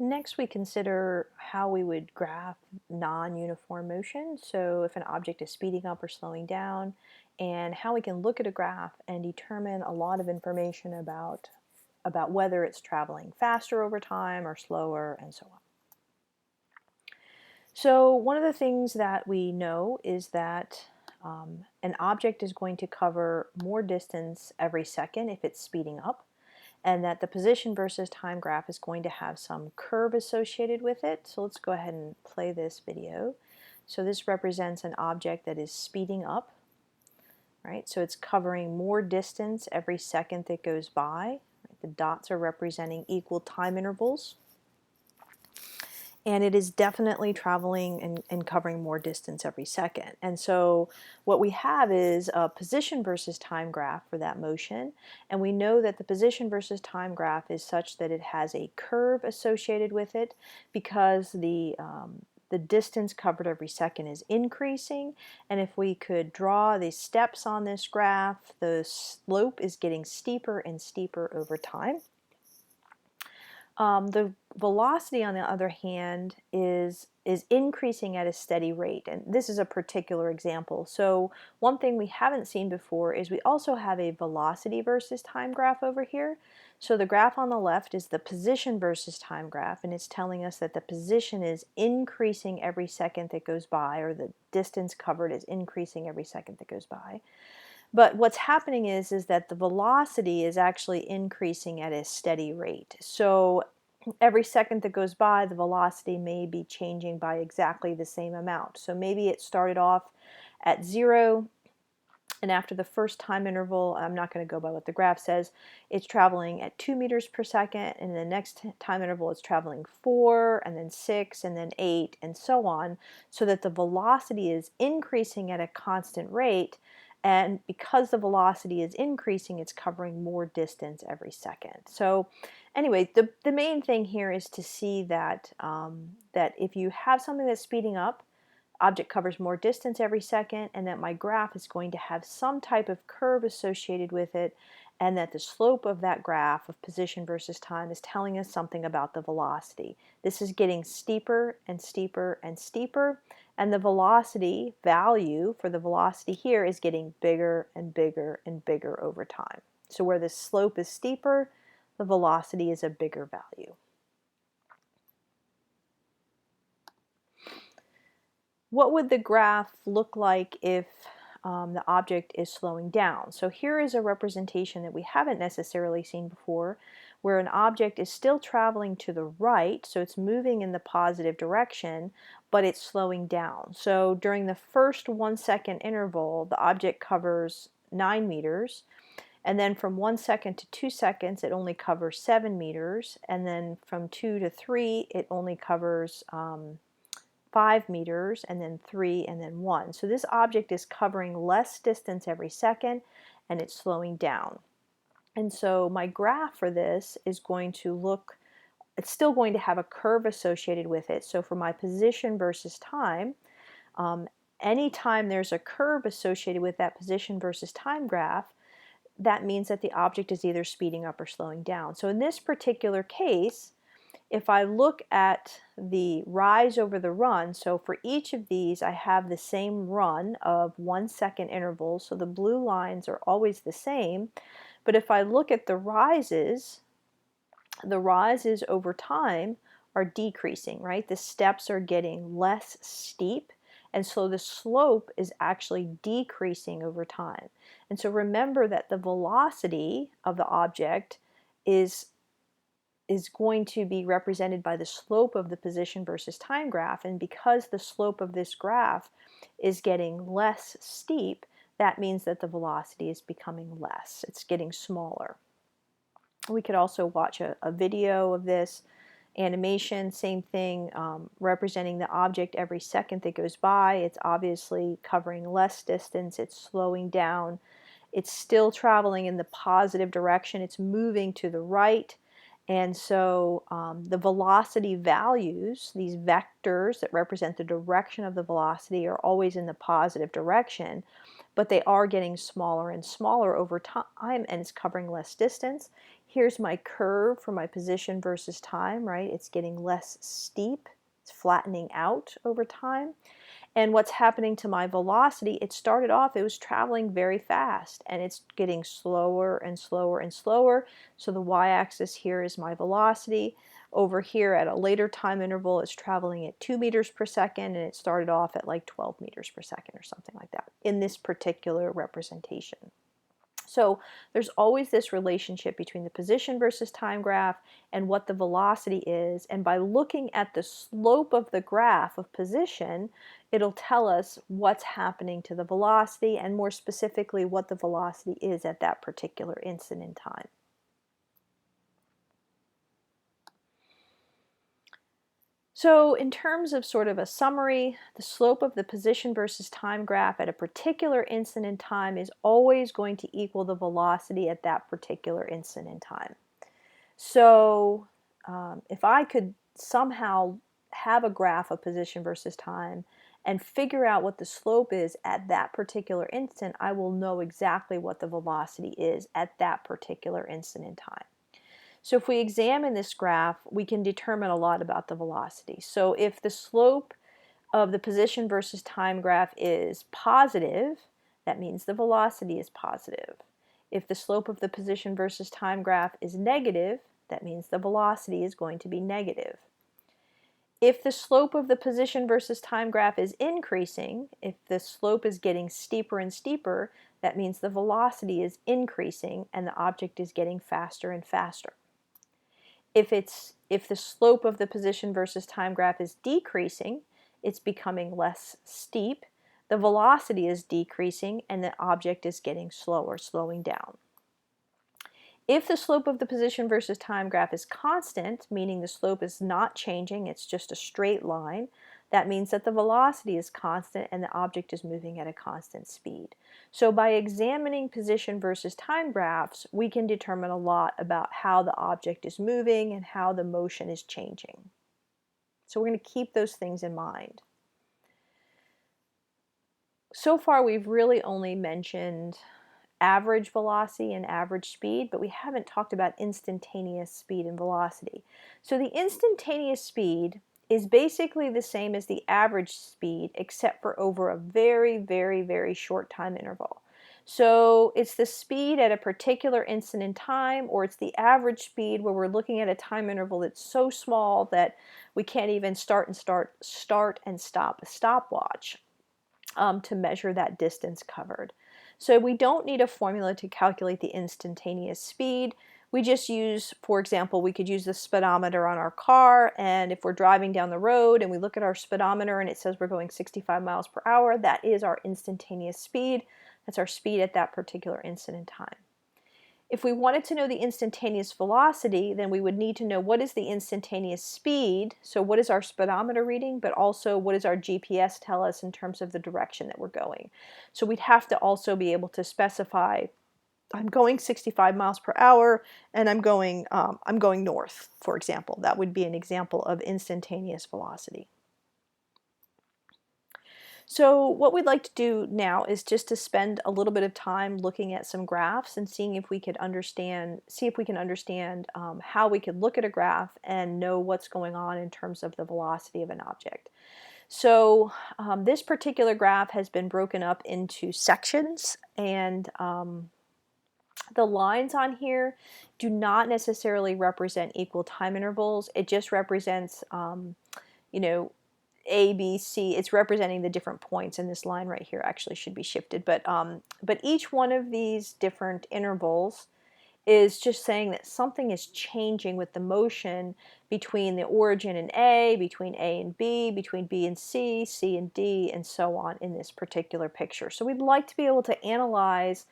Next, we consider how we would graph non-uniform motion. So if an object is speeding up or slowing down, and how we can look at a graph and determine a lot of information about whether it's traveling faster over time or slower and so on. So one of the things that we know is that an object is going to cover more distance every second if it's speeding up, and that the position versus time graph is going to have some curve associated with it. So let's go ahead and play this video. So this represents an object that is speeding up, right? So it's covering more distance every second that goes by. The dots are representing equal time intervals. And it is definitely traveling and covering more distance every second. And so what we have is a position versus time graph for that motion, and we know that the position versus time graph is such that it has a curve associated with it because the distance covered every second is increasing, and if we could draw the steps on this graph, the slope is getting steeper and steeper over time. The velocity, on the other hand, is increasing at a steady rate, and this is a particular example. So one thing we haven't seen before is we also have a velocity versus time graph over here. So the graph on the left is the position versus time graph, and it's telling us that the position is increasing every second that goes by, or the distance covered is increasing every second that goes by. But what's happening is that the velocity is actually increasing at a steady rate. So every second that goes by, the velocity may be changing by exactly the same amount. So maybe it started off at 0, and after the first time interval, I'm not going to go by what the graph says, it's traveling at 2 meters per second, and the next time interval it's traveling 4, and then 6, and then 8, and so on, so that the velocity is increasing at a constant rate. And because the velocity is increasing, it's covering more distance every second. So anyway, the main thing here is to see that, that if you have something that's speeding up, object covers more distance every second, and that my graph is going to have some type of curve associated with it, and that the slope of that graph of position versus time is telling us something about the velocity. This is getting steeper and steeper and steeper, and the velocity value for the velocity here is getting bigger and bigger and bigger over time. So where the slope is steeper, the velocity is a bigger value. What would the graph look like if the object is slowing down? So here is a representation that we haven't necessarily seen before, where an object is still traveling to the right, so it's moving in the positive direction, but it's slowing down. So during the first 1 second interval, the object covers 9 meters, and then from 1 second to 2 seconds, it only covers 7 meters, and then from 2 to 3, it only covers 5 meters, and then 3, and then 1. So this object is covering less distance every second, and it's slowing down. And so my graph for this is going to look, it's still going to have a curve associated with it. So for my position versus time, anytime there's a curve associated with that position versus time graph, that means that the object is either speeding up or slowing down. So in this particular case, if I look at the rise over the run, so for each of these I have the same run of 1 second intervals, so the blue lines are always the same. But if I look at the rises over time are decreasing, right? The steps are getting less steep, and so the slope is actually decreasing over time. And so remember that the velocity of the object is going to be represented by the slope of the position versus time graph, and because the slope of this graph is getting less steep, that means that the velocity is becoming less. It's getting smaller. We could also watch a video of this animation, same thing, representing the object every second that goes by. It's obviously covering less distance, it's slowing down, it's still traveling in the positive direction, it's moving to the right. And so the velocity values, these vectors that represent the direction of the velocity, are always in the positive direction, but they are getting smaller and smaller over time, and it's covering less distance. Here's my curve for my position versus time, right? It's getting less steep. It's flattening out over time. And what's happening to my velocity, it started off, it was traveling very fast, and it's getting slower and slower and slower. So the y-axis here is my velocity. Over here at a later time interval, it's traveling at 2 meters per second, and it started off at like 12 meters per second or something like that in this particular representation. So there's always this relationship between the position versus time graph and what the velocity is. And by looking at the slope of the graph of position, it'll tell us what's happening to the velocity, and more specifically what the velocity is at that particular instant in time. So in terms of sort of a summary, the slope of the position versus time graph at a particular instant in time is always going to equal the velocity at that particular instant in time. So if I could somehow have a graph of position versus time and figure out what the slope is at that particular instant, I will know exactly what the velocity is at that particular instant in time. So if we examine this graph, we can determine a lot about the velocity. So if the slope of the position versus time graph is positive, that means the velocity is positive. If the slope of the position versus time graph is negative, that means the velocity is going to be negative. If the slope of the position versus time graph is increasing, if the slope is getting steeper and steeper, that means the velocity is increasing and the object is getting faster and faster. If the slope of the position versus time graph is decreasing, it's becoming less steep, the velocity is decreasing, and the object is getting slower, slowing down. If the slope of the position versus time graph is constant, meaning the slope is not changing, it's just a straight line, that means that the velocity is constant and the object is moving at a constant speed. So by examining position versus time graphs, we can determine a lot about how the object is moving and how the motion is changing. So we're going to keep those things in mind. So far, we've really only mentioned average velocity and average speed, but we haven't talked about instantaneous speed and velocity. So the instantaneous speed is basically the same as the average speed, except for over a very, very, very short time interval. So it's the speed at a particular instant in time, or it's the average speed where we're looking at a time interval that's so small that we can't even start and stop a stopwatch to measure that distance covered. So we don't need a formula to calculate the instantaneous speed. We just use, for example, we could use the speedometer on our car, and if we're driving down the road and we look at our speedometer and it says we're going 65 miles per hour, that is our instantaneous speed. That's our speed at that particular instant in time. If we wanted to know the instantaneous velocity, then we would need to know what is the instantaneous speed, so what is our speedometer reading, but also what does our GPS tell us in terms of the direction that we're going. So we'd have to also be able to specify, I'm going 65 miles per hour and I'm going north, for example. That would be an example of instantaneous velocity. So what we'd like to do now is just to spend a little bit of time looking at some graphs and seeing if we could understand, how we could look at a graph and know what's going on in terms of the velocity of an object. So this particular graph has been broken up into sections, and the lines on here do not necessarily represent equal time intervals. It just represents, A, B, C. It's representing the different points, and this line right here actually should be shifted. But each one of these different intervals is just saying that something is changing with the motion between the origin and A, between A and B, between B and C, C and D, and so on in this particular picture. So we'd like to be able to analyze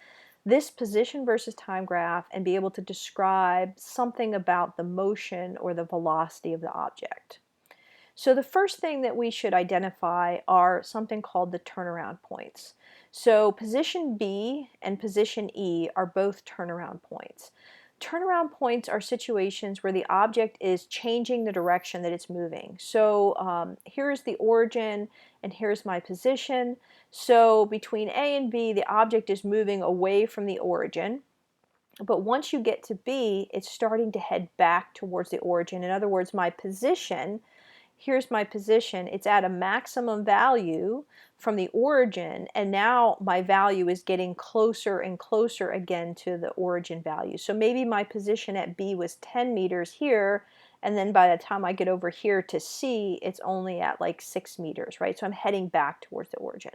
this position versus time graph and be able to describe something about the motion or the velocity of the object. So the first thing that we should identify are something called the turnaround points. So position B and position E are both turnaround points. Turnaround points are situations where the object is changing the direction that it's moving. So here's the origin and here's my position. So between A and B, the object is moving away from the origin. But once you get to B, it's starting to head back towards the origin. In other words, my position, here's my position, it's at a maximum value from the origin, and now my value is getting closer and closer again to the origin value. So maybe my position at B was 10 meters here, and then by the time I get over here to C, it's only at like 6 meters, right? So I'm heading back towards the origin.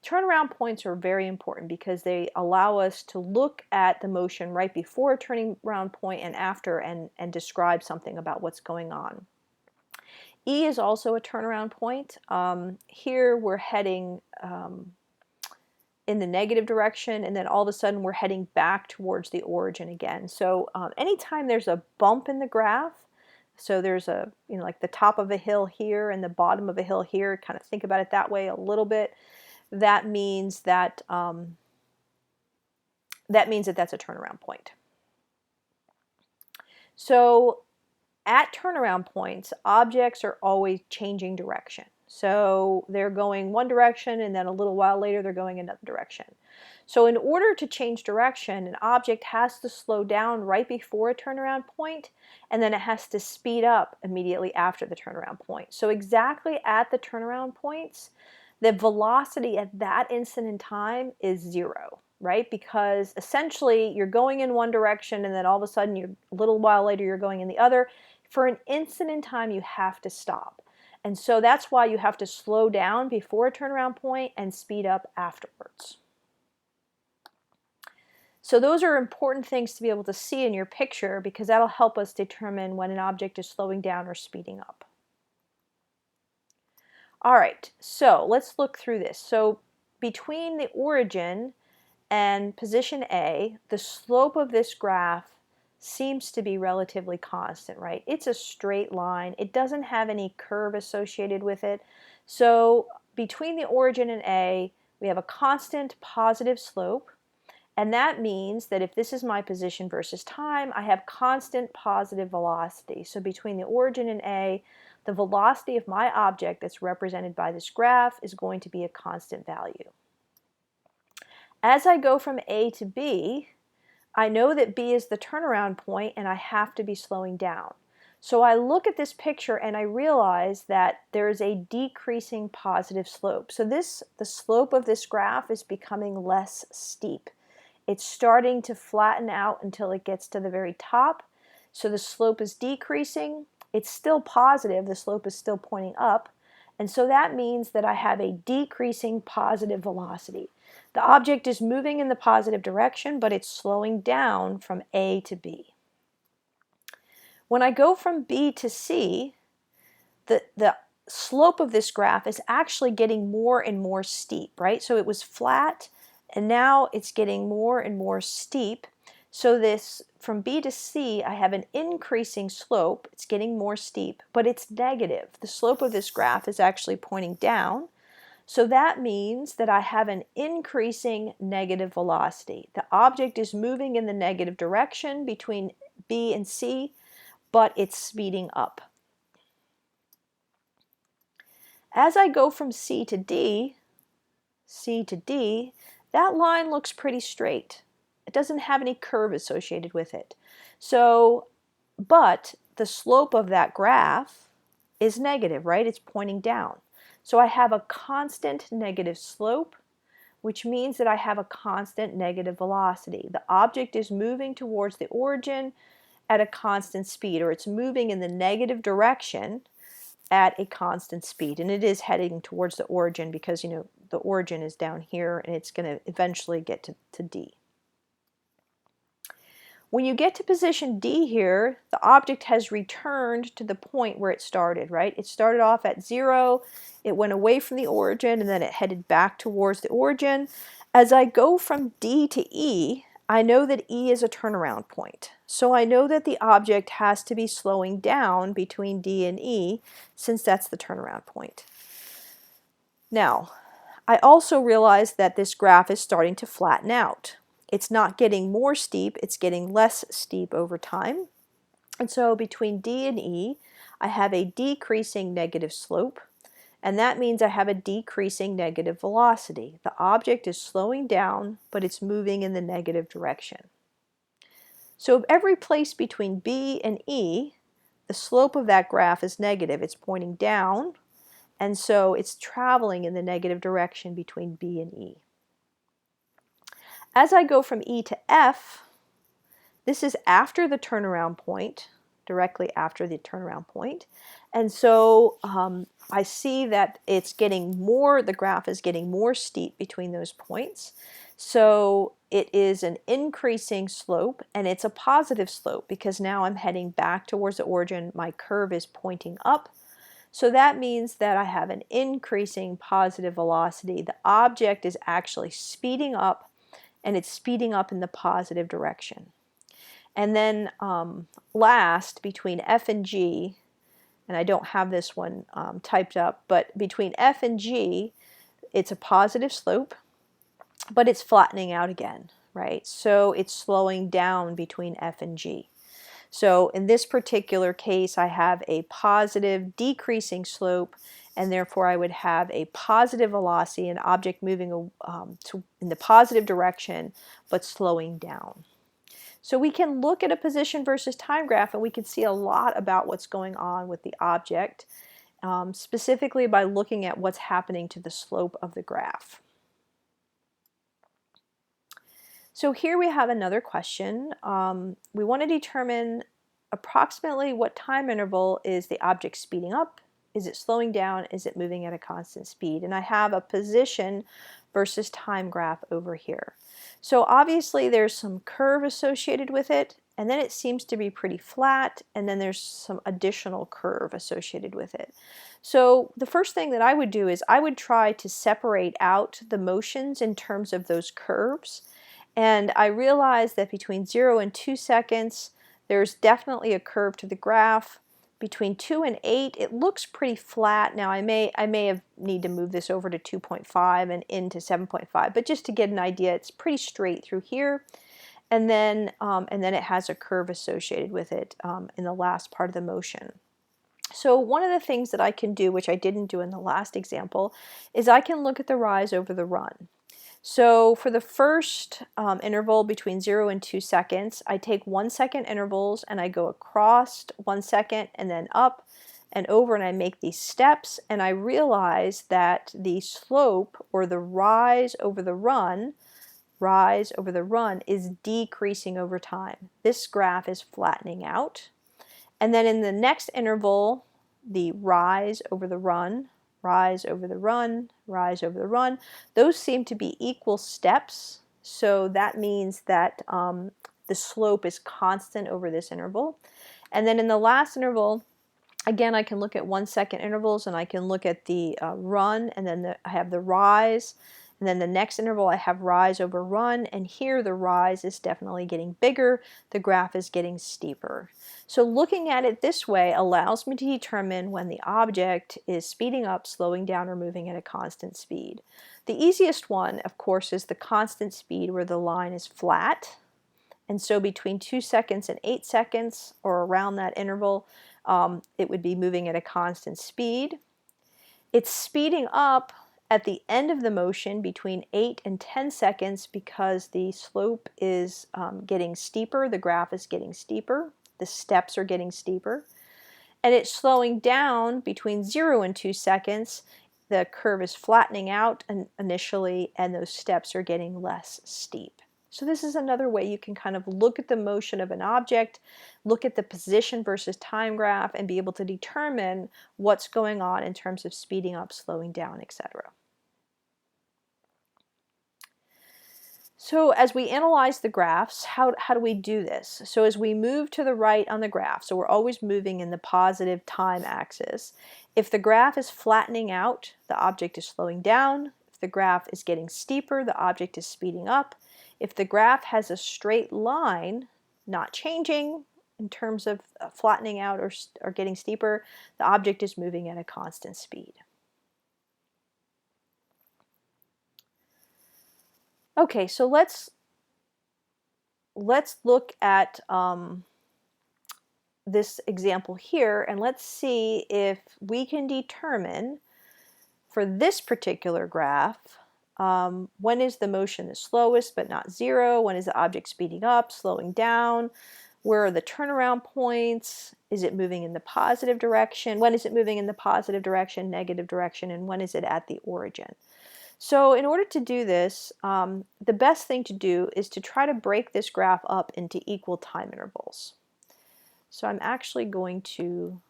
Turnaround points are very important because they allow us to look at the motion right before a turning around point and after, and describe something about what's going on. E is also a turnaround point. Here we're heading in the negative direction, and then all of a sudden we're heading back towards the origin again. So anytime there's a bump in the graph, so there's a, like the top of a hill here and the bottom of a hill here, kind of think about it that way a little bit, that means that that's a turnaround point. So at turnaround points, objects are always changing direction. So they're going one direction, and then a little while later they're going another direction. So in order to change direction, an object has to slow down right before a turnaround point, and then it has to speed up immediately after the turnaround point. So exactly at the turnaround points, the velocity at that instant in time is 0, right? Because essentially you're going in one direction, and then all of a sudden, a little while later, you're going in the other. For an instant in time, you have to stop. And so that's why you have to slow down before a turnaround point and speed up afterwards. So those are important things to be able to see in your picture, because that'll help us determine when an object is slowing down or speeding up. All right, so let's look through this. So between the origin and position A, the slope of this graph seems to be relatively constant, right? It's a straight line. It doesn't have any curve associated with it. So between the origin and A, we have a constant positive slope. And that means that if this is my position versus time, I have constant positive velocity. So between the origin and A, the velocity of my object that's represented by this graph is going to be a constant value. As I go from A to B, I know that B is the turnaround point, and I have to be slowing down. So I look at this picture and I realize that there is a decreasing positive slope. So the slope of this graph is becoming less steep. It's starting to flatten out until it gets to the very top. So the slope is decreasing. It's still positive. The slope is still pointing up. And so that means that I have a decreasing positive velocity. The object is moving in the positive direction, but it's slowing down from A to B. When I go from B to C, the slope of this graph is actually getting more and more steep, right? So it was flat, and now it's getting more and more steep. So this, from B to C, I have an increasing slope. It's getting more steep, but it's negative. The slope of this graph is actually pointing down. So that means that I have an increasing negative velocity. The object is moving in the negative direction between B and C, but it's speeding up. As I go from C to D, that line looks pretty straight. It doesn't have any curve associated with it. So, but the slope of that graph is negative, right? It's pointing down. So I have a constant negative slope, which means that I have a constant negative velocity. The object is moving towards the origin at a constant speed, or it's moving in the negative direction at a constant speed. And it is heading towards the origin because, the origin is down here, and it's going to eventually get to D. When you get to position D here, the object has returned to the point where it started, right? It started off at 0, it went away from the origin, and then it headed back towards the origin. As I go from D to E, I know that E is a turnaround point. So I know that the object has to be slowing down between D and E, since that's the turnaround point. Now, I also realize that this graph is starting to flatten out. It's not getting more steep, it's getting less steep over time. And so between D and E, I have a decreasing negative slope, and that means I have a decreasing negative velocity. The object is slowing down, but it's moving in the negative direction. So every place between B and E, the slope of that graph is negative. It's pointing down, and so it's traveling in the negative direction between B and E. As I go from E to F, this is after the turnaround point, directly after the turnaround point. And so I see that it's getting more, the graph is getting more steep between those points. So it is an increasing slope, and it's a positive slope because now I'm heading back towards the origin. My curve is pointing up. So that means that I have an increasing positive velocity. The object is actually speeding up, and it's speeding up in the positive direction. And then last, between F and G, and I don't have this one typed up, but between F and G, it's a positive slope, but it's flattening out again, right? So it's slowing down between F and G. So in this particular case, I have a positive decreasing slope, and therefore I would have a positive velocity, an object moving in the positive direction, but slowing down. So we can look at a position versus time graph, and we can see a lot about what's going on with the object, specifically by looking at what's happening to the slope of the graph. So here we have another question. We want to determine approximately what time interval is the object speeding up, is it slowing down, is it moving at a constant speed? And I have a position versus time graph over here. So obviously there's some curve associated with it, and then it seems to be pretty flat, and then there's some additional curve associated with it. So the first thing that I would do is I would try to separate out the motions in terms of those curves. And I realized that between 0 and 2 seconds, there's definitely a curve to the graph. Between 2 and 8, it looks pretty flat. Now I may need to move this over to 2.5 and into 7.5, but just to get an idea, it's pretty straight through here. And then it has a curve associated with it in the last part of the motion. So one of the things that I can do, which I didn't do in the last example, is I can look at the rise over the run. So for the first interval between 0 and 2 seconds, I take 1 second intervals and I go across 1 second and then up and over, and I make these steps, and I realize that the slope, or the rise over the run is decreasing over time. This graph is flattening out. And then in the next interval, the rise over the run, rise over the run, rise over the run, those seem to be equal steps. So that means that the slope is constant over this interval. And then in the last interval, again, I can look at 1 second intervals, and I can look at the run, and then I have the rise. And then the next interval, I have rise over run, and here the rise is definitely getting bigger. The graph is getting steeper. So looking at it this way allows me to determine when the object is speeding up, slowing down, or moving at a constant speed. The easiest one, of course, is the constant speed, where the line is flat. And so between 2 seconds and 8 seconds, or around that interval, it would be moving at a constant speed. It's speeding up at the end of the motion between 8 and 10 seconds because the slope is getting steeper, the graph is getting steeper, the steps are getting steeper. And it's slowing down between 0 and 2 seconds. The curve is flattening out initially, and those steps are getting less steep. So this is another way you can kind of look at the motion of an object, look at the position versus time graph, and be able to determine what's going on in terms of speeding up, slowing down, etc. So as we analyze the graphs, how do we do this? So as we move to the right on the graph, so we're always moving in the positive time axis. If the graph is flattening out, the object is slowing down. If the graph is getting steeper, the object is speeding up. If the graph has a straight line, not changing in terms of flattening out or getting steeper, the object is moving at a constant speed. Okay, so let's look at this example here, and let's see if we can determine for this particular graph when is the motion the slowest but not zero? When is the object speeding up, slowing down? Where are the turnaround points? Is it moving in the positive direction? When is it moving in the positive direction, negative direction, and when is it at the origin? So in order to do this, the best thing to do is to try to break this graph up into equal time intervals. So I'm actually going to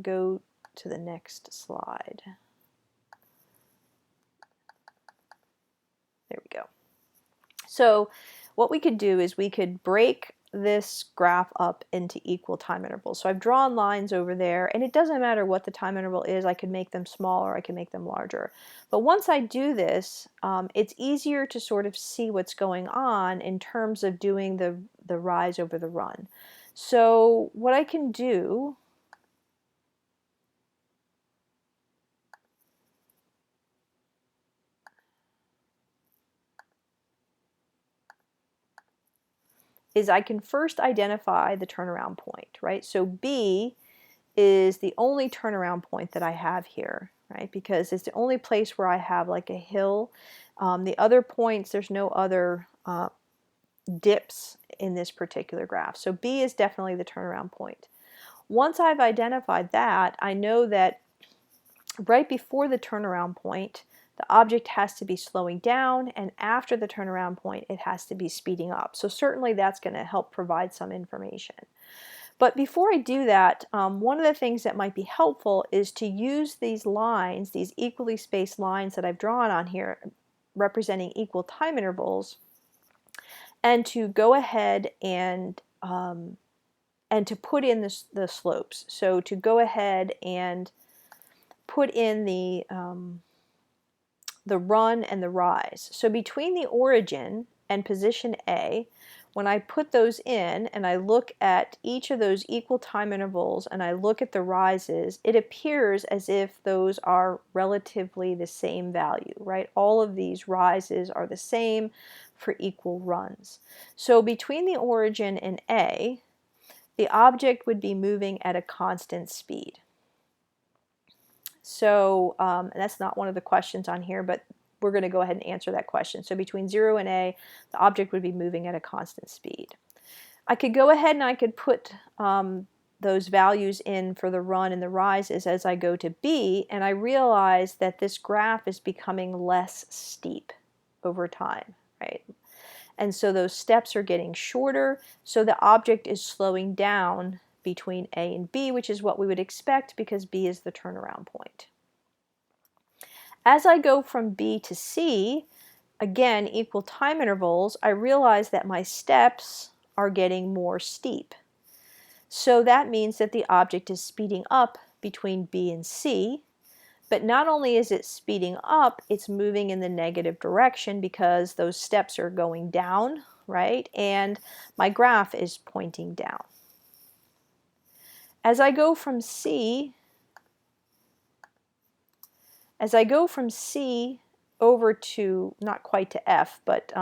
go to the next slide. There we go. So what we could do is we could break this graph up into equal time intervals. So I've drawn lines over there, and it doesn't matter what the time interval is. I can make them smaller, I can make them larger. But once I do this, it's easier to sort of see what's going on in terms of doing the rise over the run. So what I can do is I can first identify the turnaround point, right? So B is the only turnaround point that I have here, right? Because it's the only place where I have like a hill. The other points, there's no other dips in this particular graph. So B is definitely the turnaround point. Once I've identified that, I know that right before the turnaround point, the object has to be slowing down, and after the turnaround point, it has to be speeding up. So certainly that's going to help provide some information. But before I do that, one of the things that might be helpful is to use these lines, these equally spaced lines that I've drawn on here, representing equal time intervals, and to go ahead and to put in the slopes. So to go ahead and put in the run and the rise. So between the origin and position A, when I put those in and I look at each of those equal time intervals and I look at the rises, it appears as if those are relatively the same value, right? All of these rises are the same for equal runs. So between the origin and A, the object would be moving at a constant speed. So that's not one of the questions on here, but we're going to go ahead and answer that question. So between 0 and A, the object would be moving at a constant speed. I could go ahead and I could put those values in for the run and the rises as I go to B, and I realize that this graph is becoming less steep over time, right? And so those steps are getting shorter, so the object is slowing down between A and B, which is what we would expect because B is the turnaround point. As I go from B to C, again, equal time intervals, I realize that my steps are getting more steep. So that means that the object is speeding up between B and C, but not only is it speeding up, it's moving in the negative direction because those steps are going down, right? And my graph is pointing down. As I go from C over to, not quite to F, but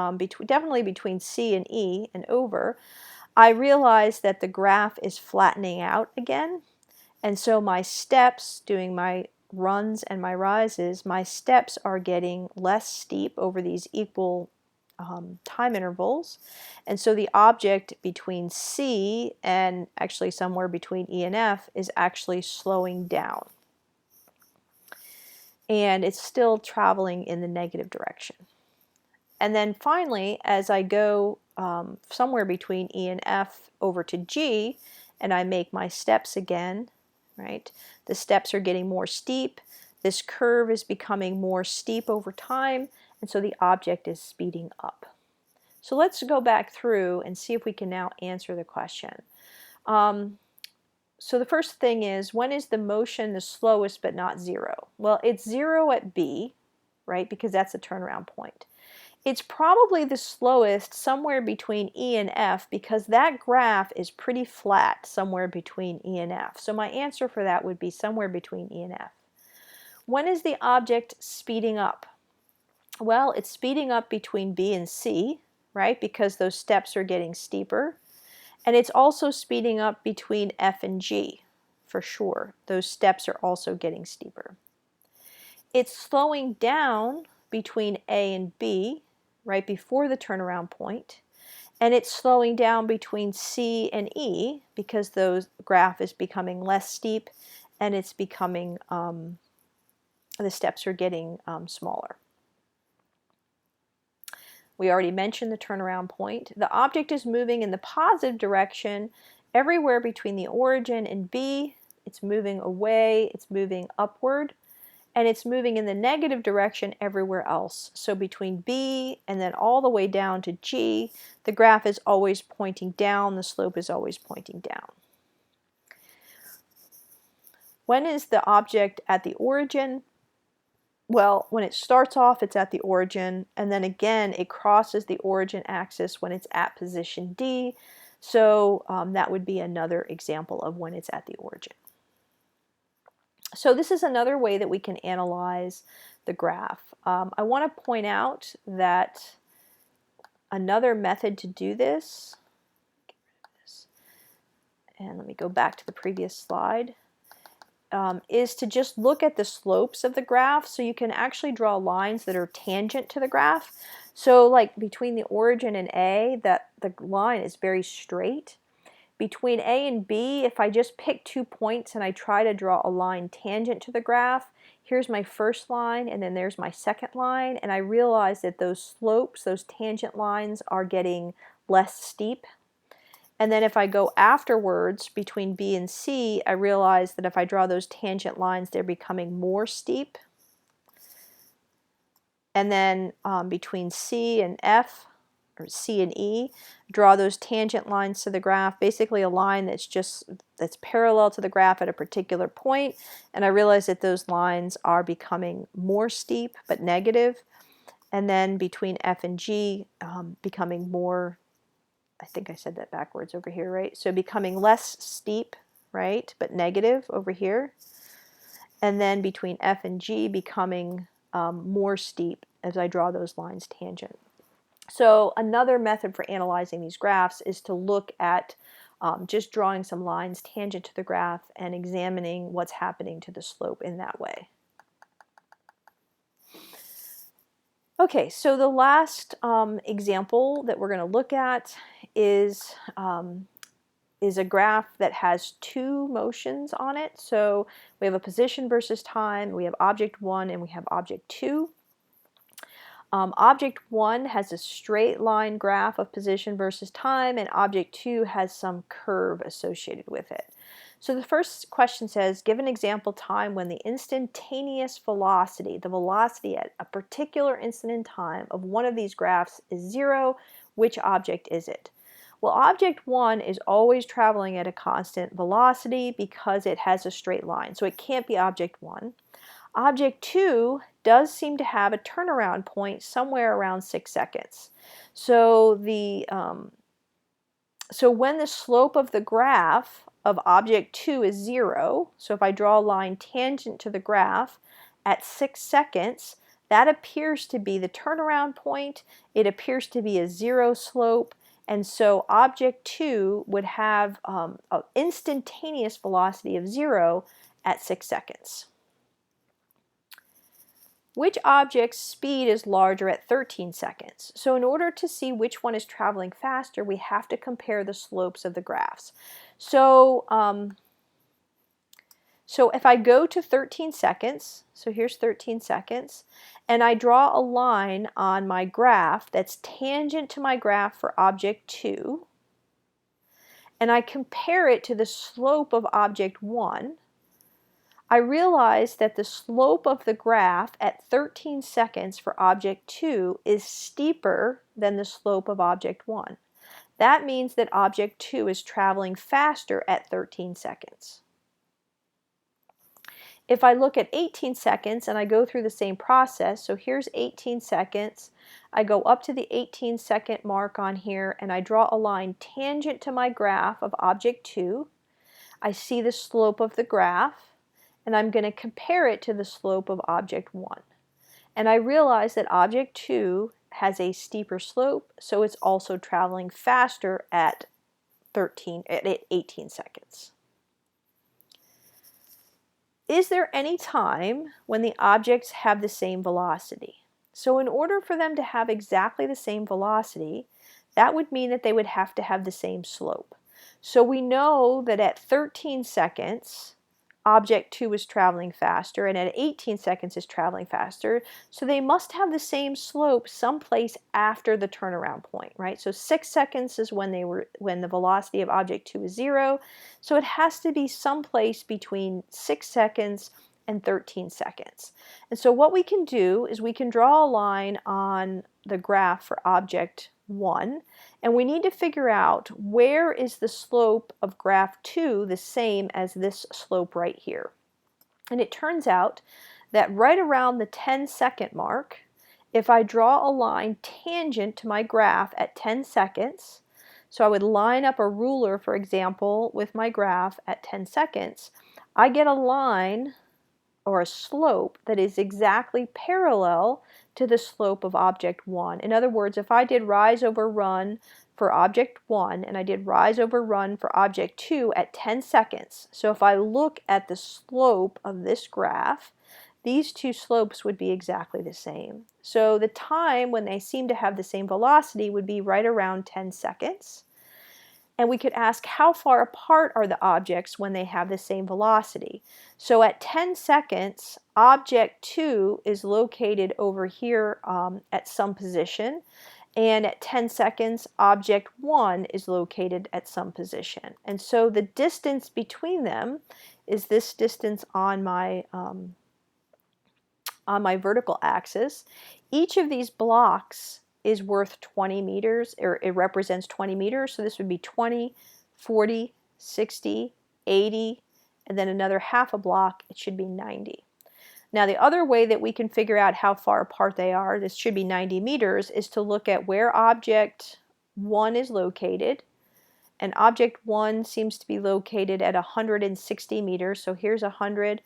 definitely between C and E and over, I realize that the graph is flattening out again. And so my steps, doing my runs and my rises, my steps are getting less steep over these equal time intervals. And so the object between C and actually somewhere between E and F is actually slowing down. And it's still traveling in the negative direction. And then finally, as I go somewhere between E and F over to G, and I make my steps again, right? The steps are getting more steep. This curve is becoming more steep over time, and so the object is speeding up. So let's go back through and see if we can now answer the question. So the first thing is, when is the motion the slowest but not 0? Well, it's 0 at B, right, because that's a turnaround point. It's probably the slowest somewhere between E and F because that graph is pretty flat somewhere between E and F. So my answer for that would be somewhere between E and F. When is the object speeding up? Well, it's speeding up between B and C, right, because those steps are getting steeper. And it's also speeding up between F and G for sure. Those steps are also getting steeper. It's slowing down between A and B, right before the turnaround point, and it's slowing down between C and E because those graph is becoming less steep and it's becoming, the steps are getting smaller. We already mentioned the turnaround point. The object is moving in the positive direction everywhere between the origin and B. It's moving away, it's moving upward, and it's moving in the negative direction everywhere else. So between B and then all the way down to G, the graph is always pointing down, the slope is always pointing down. When is the object at the origin? Well, when it starts off, it's at the origin, and then again, it crosses the origin axis when it's at position D. So that would be another example of when it's at the origin. So this is another way that we can analyze the graph. I want to point out that another method to do this, and let me go back to the previous slide, is to just look at the slopes of the graph. So you can actually draw lines that are tangent to the graph. So like between the origin and A, that the line is very straight. Between A and B, if I just pick 2 points and I try to draw a line tangent to the graph, here's my first line and then there's my second line, and I realize that those slopes, those tangent lines, are getting less steep. And then if I go afterwards between B and C, I realize that if I draw those tangent lines, they're becoming more steep. And then between C and F, or C and E, draw those tangent lines to the graph, basically a line that's parallel to the graph at a particular point, and I realize that those lines are becoming more steep but negative. And then between F and G, becoming more, I think I said that backwards over here, right? So becoming less steep, right, but negative over here. And then between F and G becoming more steep as I draw those lines tangent. So another method for analyzing these graphs is to look at just drawing some lines tangent to the graph and examining what's happening to the slope in that way. Okay, so the last example that we're going to look at is a graph that has 2 motions on it. So we have a position versus time, we have object 1, and we have object 2. Object 1 has a straight line graph of position versus time, and object 2 has some curve associated with it. So the first question says, give an example time when the instantaneous velocity, the velocity at a particular instant in time of one of these graphs is 0. Which object is it? Well, object 1 is always traveling at a constant velocity because it has a straight line, so it can't be object 1. Object 2 does seem to have a turnaround point somewhere around 6 seconds. So when the slope of the graph of object 2 is 0, so if I draw a line tangent to the graph at 6 seconds, that appears to be the turnaround point. It appears to be a 0 slope, and so object 2 would have an instantaneous velocity of 0 at 6 seconds. Which object's speed is larger at 13 seconds? So in order to see which one is traveling faster, we have to compare the slopes of the graphs. So if I go to 13 seconds, so here's 13 seconds, and I draw a line on my graph that's tangent to my graph for object 2, and I compare it to the slope of object 1, I realize that the slope of the graph at 13 seconds for object 2 is steeper than the slope of object 1. That means that object 2 is traveling faster at 13 seconds. If I look at 18 seconds and I go through the same process, so here's 18 seconds, I go up to the 18-second mark on here and I draw a line tangent to my graph of object 2. I see the slope of the graph, and I'm going to compare it to the slope of object 1. And I realize that object 2 has a steeper slope, so it's also traveling faster at 18 seconds. Is there any time when the objects have the same velocity? So in order for them to have exactly the same velocity, that would mean that they would have to have the same slope. So we know that at 13 seconds, object 2 is traveling faster, and at 18 seconds is traveling faster. So they must have the same slope someplace after the turnaround point, right? So 6 seconds is when the velocity of object 2 is 0. So it has to be someplace between 6 seconds and 13 seconds. And so what we can do is we can draw a line on the graph for object 1, and we need to figure out where is the slope of graph 2 the same as this slope right here. And it turns out that right around the 10-second mark, if I draw a line tangent to my graph at 10 seconds, so I would line up a ruler, for example, with my graph at 10 seconds, I get a line or a slope that is exactly parallel to the slope of object 1. In other words, if I did rise over run for object 1 and I did rise over run for object 2 at 10 seconds, so if I look at the slope of this graph, these two slopes would be exactly the same. So the time when they seem to have the same velocity would be right around 10 seconds. And we could ask how far apart are the objects when they have the same velocity. So at 10 seconds, object 2 is located over here at some position, and at 10 seconds, object 1 is located at some position. And so the distance between them is this distance on my vertical axis. Each of these blocks is worth 20 meters, or it represents 20 meters, so this would be 20, 40, 60, 80, and then another half a block, it should be 90. Now the other way that we can figure out how far apart they are, this should be 90 meters, is to look at where object 1 is located, and object 1 seems to be located at 160 meters, so here's 100,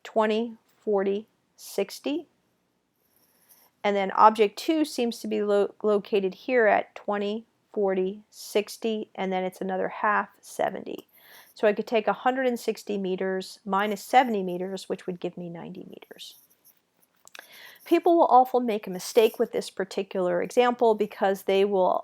20, 40, 60. And then object 2 seems to be located here at 20, 40, 60, and then it's another half, 70. So I could take 160 meters minus 70 meters, which would give me 90 meters. People will often make a mistake with this particular example because they will,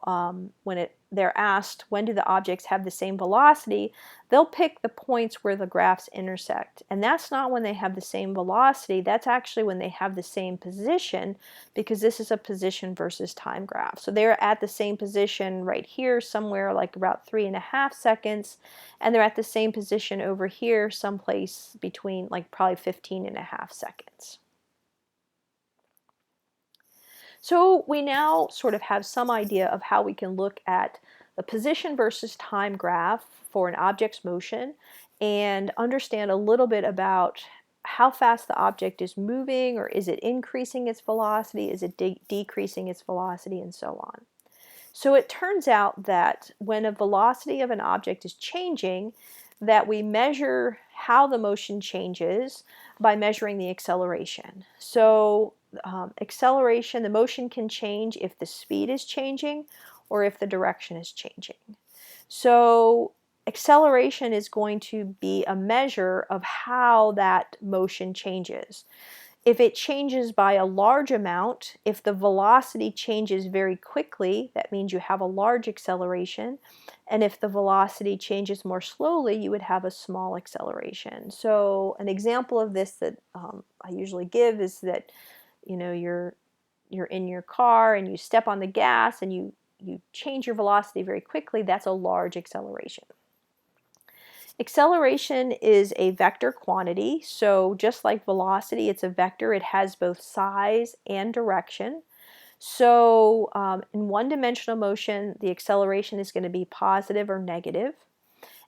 they're asked when do the objects have the same velocity, they'll pick the points where the graphs intersect. And that's not when they have the same velocity, that's actually when they have the same position, because this is a position versus time graph. So they're at the same position right here, somewhere like about 3.5 seconds, and they're at the same position over here, someplace between like probably 15.5 seconds. So we now sort of have some idea of how we can look at the position versus time graph for an object's motion and understand a little bit about how fast the object is moving, or is it increasing its velocity, is it decreasing its velocity, and so on. So it turns out that when a velocity of an object is changing, that we measure how the motion changes by measuring the acceleration. So acceleration, the motion can change if the speed is changing or if the direction is changing. So acceleration is going to be a measure of how that motion changes. If it changes by a large amount, if the velocity changes very quickly, that means you have a large acceleration. And if the velocity changes more slowly, you would have a small acceleration. So an example of this that I usually give is that, you know, you're in your car and you step on the gas and you change your velocity very quickly. That's a large acceleration. Acceleration is a vector quantity, so just like velocity, it's a vector. It has both size and direction. So in one-dimensional motion, the acceleration is going to be positive or negative.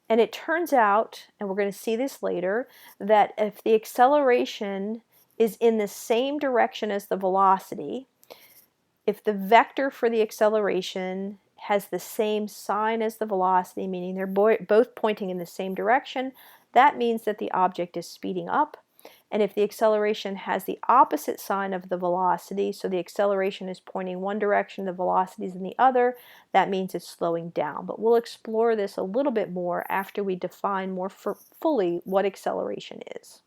And it turns out, and we're going to see this later, that if the acceleration is in the same direction as the velocity, if the vector for the acceleration has the same sign as the velocity, meaning they're both pointing in the same direction, that means that the object is speeding up. And if the acceleration has the opposite sign of the velocity, so the acceleration is pointing one direction, the velocity is in the other, that means it's slowing down. But we'll explore this a little bit more after we define more fully what acceleration is.